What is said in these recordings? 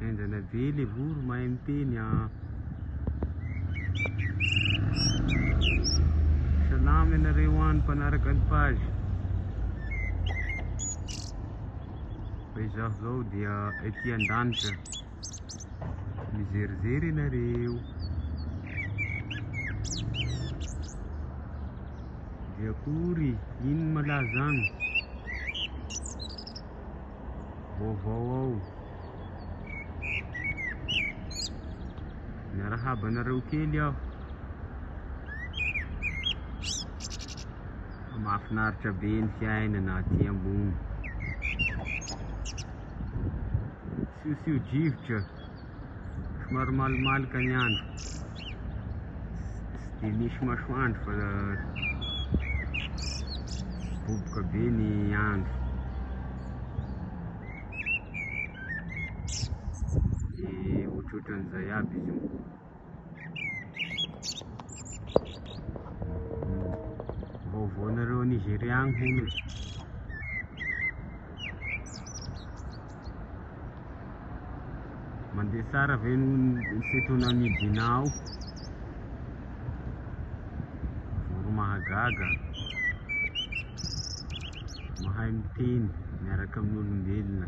Endana vely voro mahay miteny salama ianareo any mpanaraka ny page. Fa izaho zao dia ety an-danitra mizerizery ianareo. Dia akory ino malaza any vaovao ao. Miarahaba anareo kely aho. Mahafinaritra be ny fiainana aty ambony. Siojivotra, somary malomaloka ny andro. Tsy dia misy masoandro fa boboka be ny andro. Dia ohatrohatran'izay aby izy io. Vaovao nareo Nigeria agny hono. Mandeha tsara ve seto Namibia ao? Voro mahagaga, mahay miteny miaraka amin'olombelona.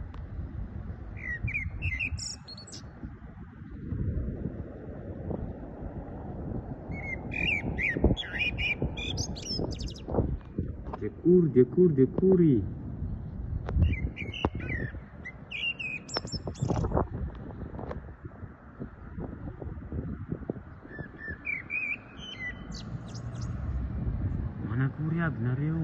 Decory. Manakory aby nareo.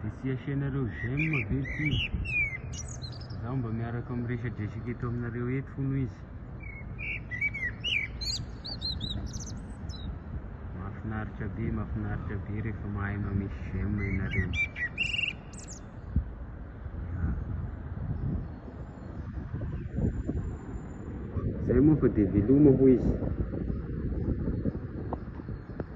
Dia sy asianareo j'aime ve ty. Zaho mba miaraka miresadresaka eto aminareo eto fono izy. Mahafinaritra be rehefa mahay mamisy j'aime ianareo. Zay moa fa dia veloma hoy izy.